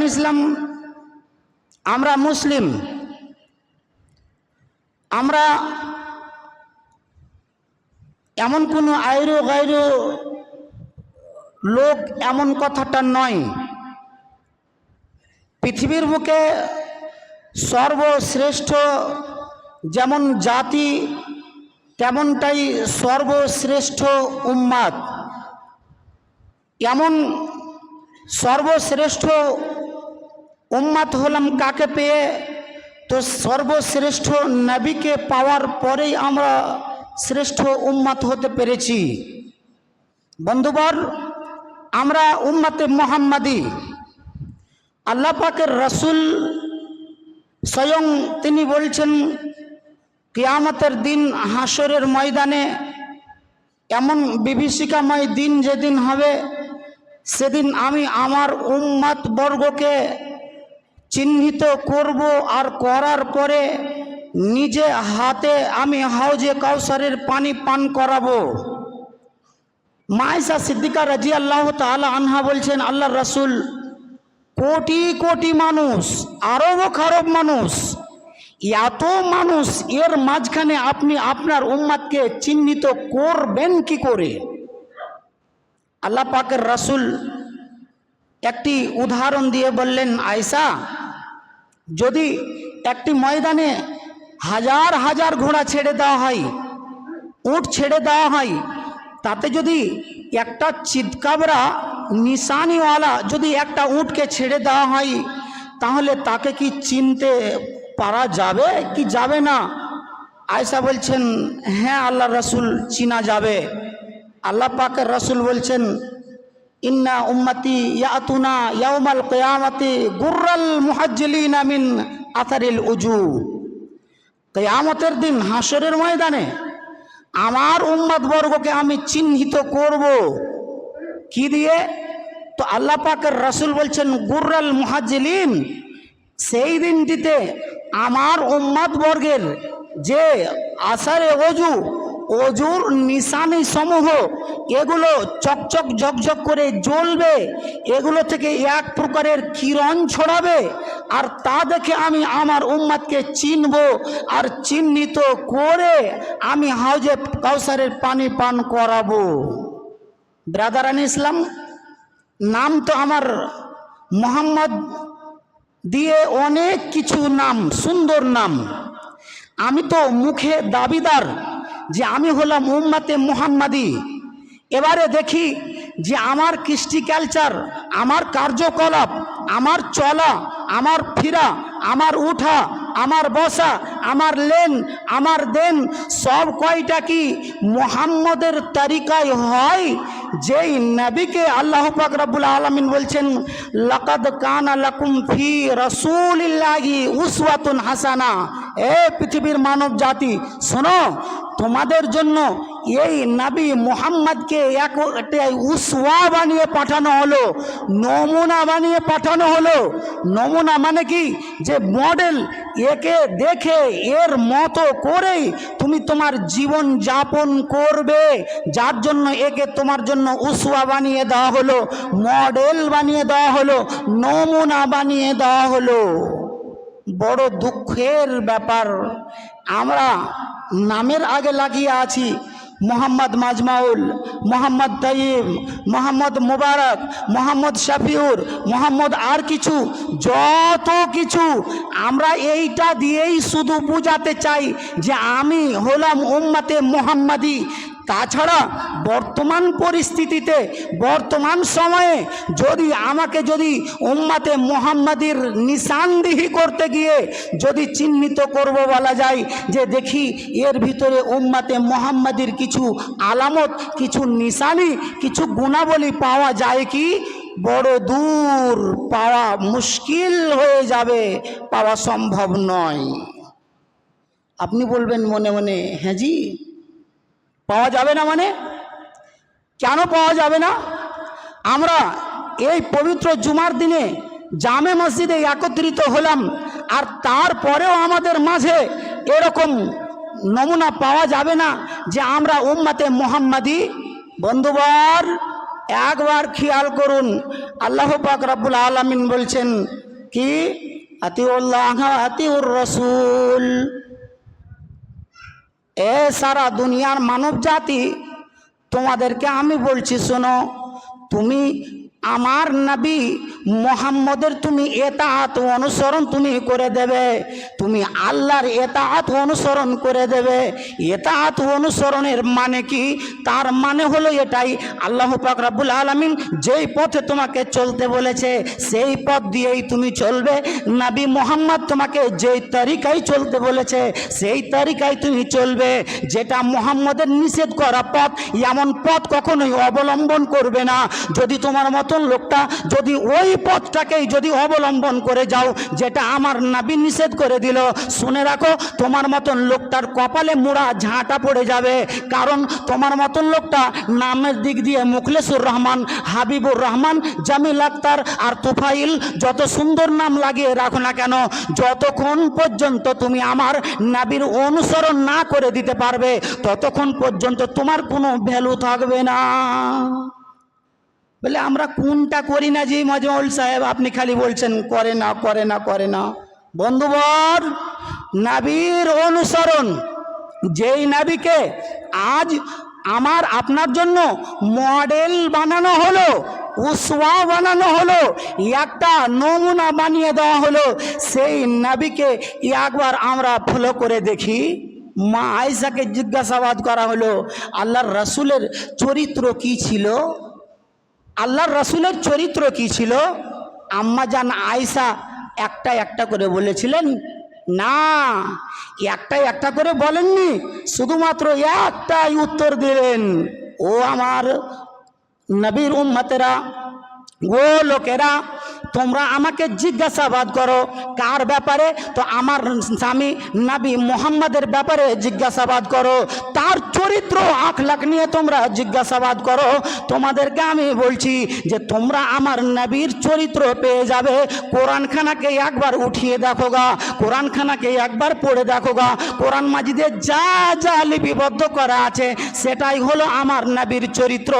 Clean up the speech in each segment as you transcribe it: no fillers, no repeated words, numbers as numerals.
ইসলাম, আমরা মুসলিম, আমরা এমন কোনো আইরো গাইরো লোক এমন কথাটা নয়। পৃথিবীর বুকে সর্বশ্রেষ্ঠ যেমন জাতি তেমনটাই সর্বশ্রেষ্ঠ উম্মাত। এমন সর্বশ্রেষ্ঠ উম্মাত হলাম কাকে পেয়ে? তো সর্বশ্রেষ্ঠ নবীকে পাওয়ার পরেই আমরা শ্রেষ্ঠ উম্মাত হতে পেরেছি। বন্ধুবর, আমরা উম্মাতে মুহাম্মাদি। আল্লাহ পাকের রসুল স্বয়ং তিনি বলছেন, কিয়ামতের দিন হাসরের ময়দানে এমন বিভীষিকাময় দিন যেদিন হবে, সেদিন আমি আমার উম্মাত বর্গকে চিহ্নিত করব, আর করার পরে নিজে হাতে আমি হাউজে কাউসারের পানি পান করাবো। মায়েশা সিদ্দিকা রাদিয়াল্লাহু তাআলা আনহা বলছেন, আল্লাহর রাসূল, কোটি কোটি মানুষ, আরব খারব মানুষ, এত মানুষ, এর মাঝখানে আপনি আপনার উম্মাতকে চিহ্নিত করবেন কি করে? আল্লাহ পাকের রাসূল একটি উদাহরণ দিয়ে বললেন, আয়েশা, যদি একটি ময়দানে হাজার হাজার ঘোড়া ছেড়ে দেওয়া হয়, উট ছেড়ে দেওয়া হয়, তাতে যদি একটা চিৎকাবরা নিশানিওয়ালা যদি একটা উটকে ছেড়ে দেওয়া হয়, তাহলে তাকে কি চিনতে পারা যাবে কি যাবে না? আয়েশা বলছেন, হ্যাঁ আল্লাহ রাসূল, চিনা যাবে। আল্লাহ পাকের রাসূল বলছেন, ইন্না উম্মতি ইয়াতুনা ইয়াউমাল কিয়ামতি গুররাল মুহাজ্জিলিনা মিন আথারিল উজু। কিয়ামতের দিন হাসরের ময়দানে আমার উম্মত বর্গকে আমি চিহ্নিত করব। কি দিয়ে? তো আল্লাহ পাকের রাসূল বলছেন, গুররাল মুহাজ্জিলিন। সেই দিনটিতে আমার উম্মত বর্গের যে আসারে অজুর নিশানি সমূহ, এগুলো চকচক ঝকঝক করে জ্বলবে, এগুলো থেকে এক প্রকারের কিরণ ছড়াবে, আর তা দেখে আমি আমার উম্মতকে চিনব, আর চিহ্নিত করে আমি হাউজে কাউসারের পানি পান করাবো। ব্রাদারান ইসলাম, নাম তো আমার মোহাম্মদ দিয়ে অনেক কিছু নাম, সুন্দর নাম। আমি তো মুখে দাবিদার যে আমি হলাম উম্মাতে মুহাম্মাদি। এবারে দেখি যে আমার কৃষ্টি কালচার, আমার কার্যকলাপ, আমার চলা, আমার ফিরা, আমার উঠা, আমার বসা, আমার লেন, আমার দেন, সব কয়টা কি মুহাম্মদের তরিকায় হয়? যেই নবীকে আল্লাহ পাক রব্বুল আলামিন বলছেন, লাকাদ কানা লাকুম ফি রাসূলিল্লাহি উসওয়াতুন হাসানা। এ পৃথিবীর মানব জাতি, শোনো, তোমাদের জন্য এই নবী মুহাম্মদকে একটা উসওয়া বানিয়ে পাঠানো হলো, নমুনা বানিয়ে পাঠানো হলো। নমুনা মানে কি? যে মডেল, একে দেখে এর মতো করেই তুমি তোমার জীবন যাপন করবে, যার জন্য একে তোমার জন্য উসওয়া বানিয়ে দেওয়া হলো, মডেল বানিয়ে দেওয়া হলো, নমুনা বানিয়ে দেওয়া হলো। বড় দুঃখের ব্যাপার, আমরা নামের আগে লাগিয়ে আছি মোহাম্মদ মাজমাউল, মোহাম্মদ তাইব, মোহাম্মদ মুবারক, মোহাম্মদ শফিউর, মোহাম্মদ আর কিছু, যত কিছু, আমরা এইটা দিয়েই শুধু বোঝাতে চাই যে আমি হলাম উম্মতে মুহাম্মাদি। তাছাড়া বর্তমান পরিস্থিতিতে, বর্তমান সময়ে আমাকে যদি উম্মতে মুহাম্মাদির নিশানদিহি করতে গিয়ে যদি চিহ্নিত করব বলা যায় যে দেখি এর ভিতরে উম্মতে মুহাম্মাদির কিছু আলামত, কিছু নিশানি, কিছু গুণাবলী পাওয়া যায় কি? বড় দূর, পাওয়া মুশকিল হয়ে যাবে, পাওয়া সম্ভব নয়। আপনি বলবেন মনে মনে, হ্যাঁ জি, পাওয়া যাবে না মানে? কেন পাওয়া যাবে না? আমরা এই পবিত্র জুমার দিনে জামে মসজিদে একত্রিত হলাম, আর তারপরেও আমাদের মাঝে এরকম নমুনা পাওয়া যাবে না যে আমরা উম্মতে মুহাম্মাদি। বন্ধুবর, একবার খেয়াল করুন, আল্লাহ পাক রব্বুল আলামিন বলছেন কি, আতিউল্লাহ আতিউর রাসূল। এ সারা দুনিয়ার মানব জাতি, তোমাদেরকে আমি বলছি শোনো, তুমি আমার নবী মুহাম্মদের তুমি এতাআত অনুসরণ তুমি করে দেবে, তুমি আল্লাহর এতাআত অনুসরণ করে দেবে। এতাআত অনুসরণের মানে কি? তার মানে হলো এটাই, আল্লাহ পাক রব্বুল আলামিন যেই পথে তোমাকে চলতে বলেছে সেই পথ দিয়েই তুমি চলবে। নবী মুহাম্মদ তোমাকে যেই তরিকায় চলতে বলেছে সেই তরিকায় তুমি চলবে। যেটা মুহাম্মদের নিষেধ করা পথ, এমন পথ কখনোই অবলম্বন করবে না। যদি তোমার মতন লোকটা যদি ওই পথটাকেই যদি অবলম্বন করে যাও যেটা আমার নবী নিষেধ করে দিল, শুনে রাখো তোমার মতন লোকটার কপালে মুড়া ঝাঁটা পড়ে যাবে। কারণ তোমার মতন লোকটা নামের দিক দিয়ে মুখলেসুর রহমান, হাবিবুর রহমান, জামিল আক্তার আর তুফাইল যত সুন্দর নাম লাগিয়ে রাখো না কেন, যতক্ষণ পর্যন্ত তুমি আমার নবীর অনুসরণ না করে দিতে পারবে ততক্ষণ পর্যন্ত তোমার কোনো ভ্যালু থাকবে না। বলে আমরা কোনটা করি না জি মজমউল সাহেব, আপনি খালি বলছেন করে না করে না করে না। বন্ধুবর, নবীর অনুসরণ, যেই নবীকে আজ আমার আপনার জন্য মডেল বানানো হলো, উসওয়া বানানো হলো, একটা নমুনা বানিয়ে দেওয়া হলো, সেই নবীকে একবার আমরা ফলো করে দেখি। মা আয়েশাকে জিজ্ঞাসাবাদ করা হলো আল্লাহর রাসূলের চরিত্র কি ছিল, আল্লাহর রাসূলের চরিত্র কি ছিল। আম্মা জান আয়েশা একটা একটা করে বলেছিলেন না, একটা একটা করে বলেননি, শুধুমাত্র একটাই উত্তর দিলেন, ও আমার নবীর উম্মতেরা, ও লোকেরা, তোমরা আমাকে জিজ্ঞাসাবাদ করো কার ব্যাপারে? তো আমার স্বামী নবী মুহাম্মদের ব্যাপারে জিজ্ঞাসাবাদ করো, তার চরিত্র আখলাক নিয়ে তোমরা জিজ্ঞাসাবাদ করো। তোমাদেরকে আমি বলছি যে তোমরা আমার নবীর চরিত্র পেয়ে যাবে। কোরআনখানাকে একবার উঠিয়ে দেখো গা, কোরআনখানাকে একবার পড়ে দেখো গা, কোরআন মাজিদে যা যা লিপিবদ্ধ করা আছে সেটাই হলো আমার নবীর চরিত্র,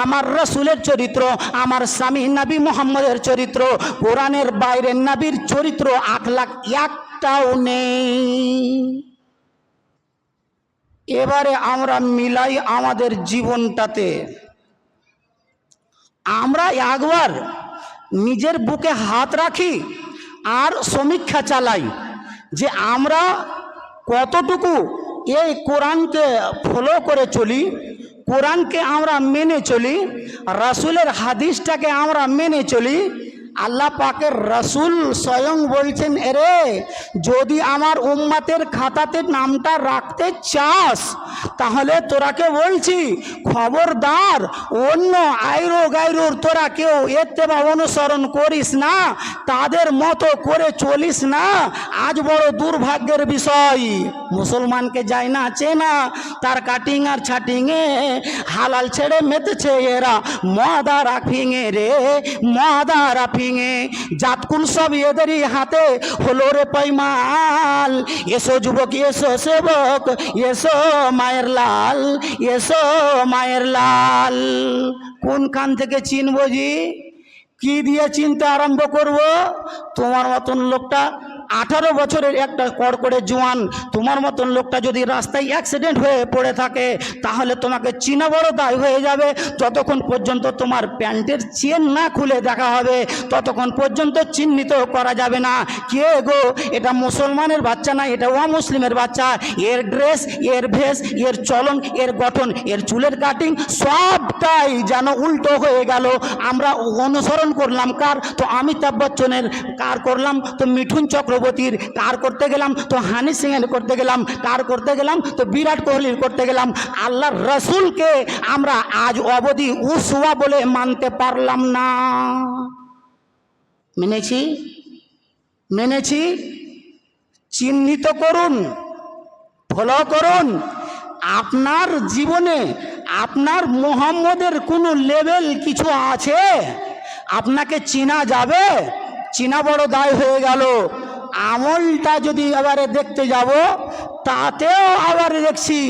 আমার রাসূলের চরিত্র, আমার স্বামী নবী মুহাম্মদের চরিত্র। কোরআনের বাইরে নবীর চরিত্র আখলাক একটাও নেই। এবারে আমরা মিলাই আমাদের জীবনটাতে, আমরা একবার নিজের বুকে হাত রাখি আর সমীক্ষা চালাই যে আমরা কতটুকু এই কোরআনকে ফলো করে চলি, কোরআনকে আমরা মেনে চলি, রাসূলের হাদিসটাকে আমরা মেনে চলি। আল্লাহ পাকের রাসূল স্বয়ং বলছেন, এরে যদি আমার উম্মতের খাতাতে নামটা রাখতে চাস তাহলে তোরাকে বলছি খবরদার অন্য আইরো গাইরোর তোরা কেউ ইত্তেবা অনুসরণ করিস না, তাদের মতো করে চলিস না। আজ বড় দুর্ভাগ্যের বিষয়, মুসলমানকে যায় না চেনা, তার কাটিং আর ছাটিংয়ে হালাল ছেড়ে মেতেছে এরা মদা রাফিংয়ে রে, মদা রাফিংয়ে। জাতকুল সব এদেরই হাতে হলো রে পাইমাল। এসো যুবক, এসো সেবক, এসো মায়ের লাল, এসো মায়ের লাল। কোন কান থেকে চিনবো জি? কি দিয়ে চিনতে আরম্ভ করব? তোমার মতন লোকটা 18 বছরের একটা কড়কড়ে জোয়ান, তোমার মতন লোকটা যদি রাস্তায় অ্যাক্সিডেন্ট হয়ে পড়ে থাকে তাহলে তোমাকে চিনা বড় দায় হয়ে যাবে। যতক্ষণ পর্যন্ত তোমার প্যান্টের চেন না খুলে দেখা হবে ততক্ষণ পর্যন্ত চিহ্নিত করা যাবে না কে গো এটা মুসলমানের বাচ্চা না এটা অমুসলিমের বাচ্চা। এর ড্রেস, এর ভেষ, এর চলন, এর গঠন, এর চুলের কাটিং সবটাই যেন উল্টো হয়ে গেল। আমরা অনুসরণ করলাম কার? তো অমিতাভ বচ্চনের। কার করলাম? তো মিঠুন চক্রবর্তীর। কার করতে গেলাম? তো হানি সিংয়ের করতে গেলাম। কার করতে গেলাম? তো বিরাট কোহলির করতে গেলাম। আল্লাহর রাসূলকে আমরা আজ অবধি উসওয়া বলে মানতে পারলাম না। মেনেছি? মেনেছি? চিহ্নিত করুন, ফলো করুন। আপনার জীবনে আপনার মুহাম্মদের কোনো লেভেল কিছু আছে? আপনাকে চিনা যাবে? চিনা বড় দায় হয়ে গেল। আমলটা যদি এবারে দেখতে যাব তাতেও আবার দেখছি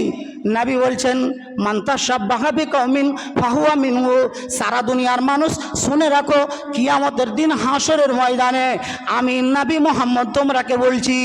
নবী বলছেন মান তাশাব্বাহা বিকওমিন ফাহুয়া মিনহু। সারা দুনিয়ার মানুষ শুনে রাখো, কিয়ামতের দিন হাসরের ময়দানে আমি নবী মুহাম্মদ তোমরাকে বলছি,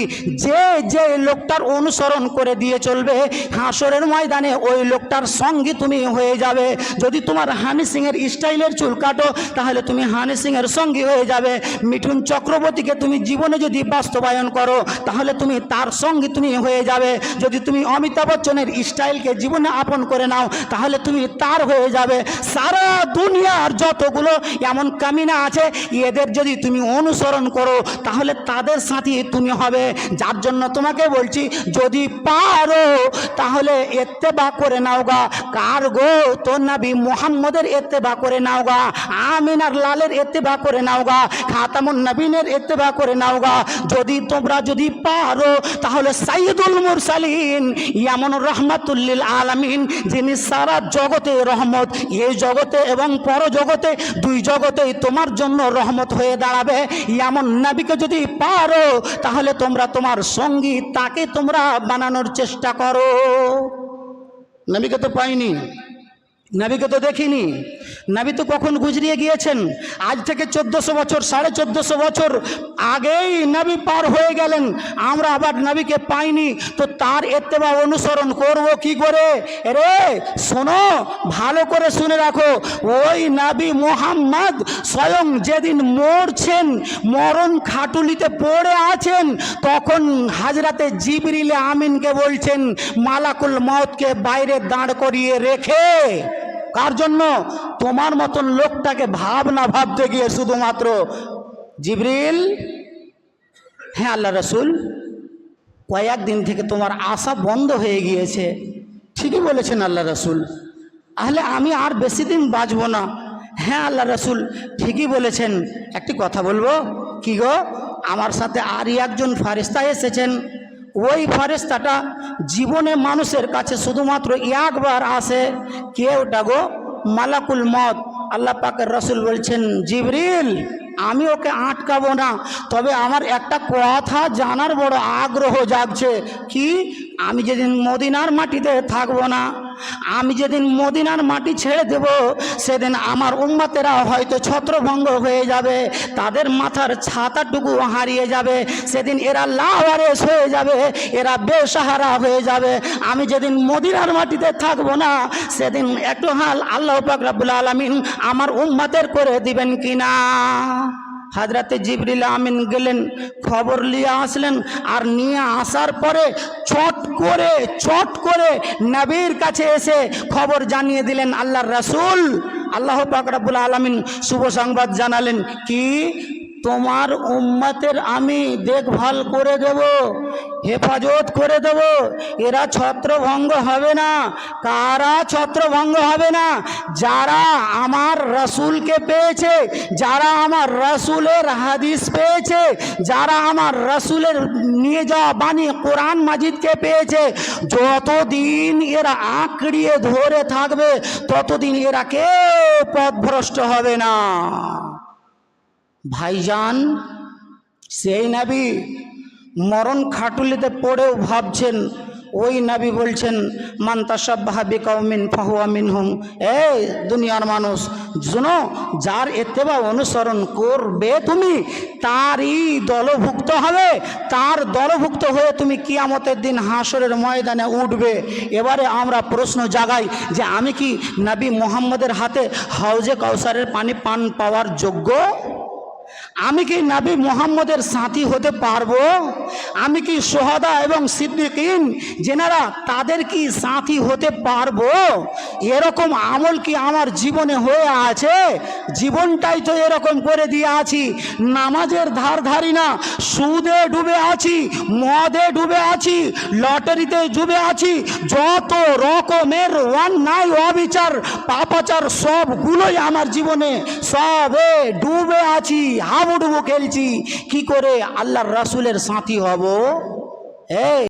যে যে লোকটার অনুসরণ করে দিয়ে চলবে হাসরের ময়দানে ওই লোকটার সঙ্গী তুমি হয়ে যাবে। যদি তোমার হানি সিংয়ের স্টাইলের চুল কাটো তাহলে তুমি হানি সিংয়ের সঙ্গী হয়ে যাবে। মিঠুন চক্রবর্তীকে তুমি জীবনে যদি বাস্তবায়ন করো তাহলে তুমি তার সঙ্গী তুমি হয়ে যাবে। যদি তুমি অমিতাভ বচ্চনের স্টাইলকে জীবনে আপন করে নাও তাহলে তুমি তার হয়ে যাবে। সারা দুনিয়ার যতগুলো এমন কামিনা আছে এদের যদি তুমি অনুসরণ করো তাহলে তাদের সাথী তুমি হবে। যার জন্য তোমাকে বলছি, যদি পারো তাহলে ইত্তেবা করে নাও গা। কার গো? তোর নবী মুহাম্মদের ইত্তেবা করে নাও গা, আমিনার লালের ইত্তেবা করে নাও গা, খাতামুন নবীনের ইত্তেবা করে নাও গা। যদি তোমরা যদি পারো তাহলে সাইয়্যিদুল মুরসালিন এমন রহমাতুল লিল আলামিন, যিনি সারা জগতে রহমত, এই জগতে এবং পরজগতে দুই জগতেই তোমার জন্য রহমত হয়ে দাঁড়াবে, এমন নবীকে যদি পারো তাহলে তোমরা তোমার সঙ্গী তাকে তোমরা বানানোর চেষ্টা করো। নবীকে তো পাইনি, নবীকে তো দেখিনি, নবী তো কখন গুজরিয়ে গিয়েছেন। আজ থেকে 1400 বছর 1450 বছর আগেই নবী পার হয়ে গেলেন, আমরা আবার নবীকে পাইনি, তো তার ইত্তেবা অনুসরণ করব কি করে? রে শোনো, ভালো করে শুনে রাখো, ওই নবী মুহাম্মদ স্বয়ং যেদিন মরছেন, মরণ খাটুলিতে পড়ে আছেন, তখন হাজরাতে জিবরিল আমিনকে বলছেন মালাকুল মউতকে বাইরে দাঁড় করিয়ে রেখে, কার জন্য? তোমার মতন লোকটাকে ভাবনা ভাবতে গিয়ে শুধুমাত্র জিবরিল, হ্যাঁ আল্লাহ রসুল, কয়েকদিন থেকে তোমার আশা বন্ধ হয়ে গিয়েছে। ঠিকই বলেছেন আল্লাহ রসুল, তাহলে আমি আর বেশি দিন বাঁচব না। হ্যাঁ আল্লাহ রসুল ঠিকই বলেছেন। একটি কথা বলবো, কি গো? আমার সাথে আর একজন ফারিস্তা এসেছেন, ওই ফারিস্তাটা জীবনে মানুষের কাছে শুধুমাত্র একবার আসে। কে ওটা গো? মালাকুল মউত। আল্লাহ পাকের রসুল বলছেন জিবরিল, আমি ওকে আটকাবো না, তবে আমার একটা কথা জানার বড় আগ্রহ জাগছে। কি? আমি যেদিন মদিনার মাটিতে থাকবো না, আমি যেদিন মদিনার মাটি ছেড়ে দেব, সেদিন আমার উম্মতেরা হয়তো ছত্রভঙ্গ হয়ে যাবে, তাদের মাথার ছাতাটুকু হারিয়ে যাবে, সেদিন এরা লাওয়ারেস হয়ে যাবে, এরা বেসাহারা হয়ে যাবে। আমি যেদিন মদিনার মাটিতে থাকবো না, সেদিন একটু হাল আল্লাহ পাক রব্বুল আলামিন আমার উম্মতের করে দিবেন কিনা। হাজরাতে জিবরিল আমিন গেলেন, খবর নিয়ে আসলেন, আর নিয়ে আসার পরে চট করে নবীর কাছে এসে খবর জানিয়ে দিলেন আল্লাহর রাসূল। আল্লাহ পাক রব্বুল আলামিন শুভ সংবাদ জানালেন, কি? তোমার উম্মতের আমি দেখভাল করে দেব, হেফাজত করে দেব, এরা ছত্রভঙ্গ হবে না। কারা ছত্রভঙ্গ হবে না? যারা আমার রাসূলকে পেয়েছে, যারা আমার রাসূলের হাদিস পেয়েছে, যারা আমার রাসূলের নিয়ে যাওয়া বাণী কোরআন মাজিদকে পেয়েছে, যতদিন এরা আঁকড়িয়ে ধরে থাকবে ততদিন এরা কেউ পথভ্রষ্ট হবে না। ভাইজান, সেই নবী মরণ খাটুলিতে পড়েও ভাবছেন, ওই নবী বলছেন মান তাশাব্বাহা বিকওমিন ফাহুয়া মিনহুম। এই দুনিয়ার মানুষ শুনো, যার ইত্তেবা অনুসরণ করবে তুমি তারই দলভুক্ত হবে, তার দলভুক্ত হয়ে তুমি কিয়ামতের দিন হাসরের ময়দানে উঠবে। এবারে আমরা প্রশ্ন জাগাই যে আমি কি নবী মুহাম্মদের হাতে হাউজে কাউসারের পানি পান পাওয়ার যোগ্য? আমি কি নবী মুহাম্মদের সাথী হতে পারবো? আমি কি শুহাদা এবং সিদ্দিকিন যেনারা তাদের কি সাথী হতে পারবো? এরকম আমল কি আমার জীবনে হয়ে আছে? জীবনটাই তো এরকম করে দিয়ে আছি, নামাজের ধার ধারি না, সুদে ডুবে আছি, মদে ডুবে আছি, লটারিতে ডুবে আছি, যত রকমের অন্যায় অবিচার পাপাচার সবগুলোই আমার জীবনে সবে ডুবে আছি, হাবুডুবু খেলছি। কি করে আল্লাহর রাসূলের সাথী হব? এই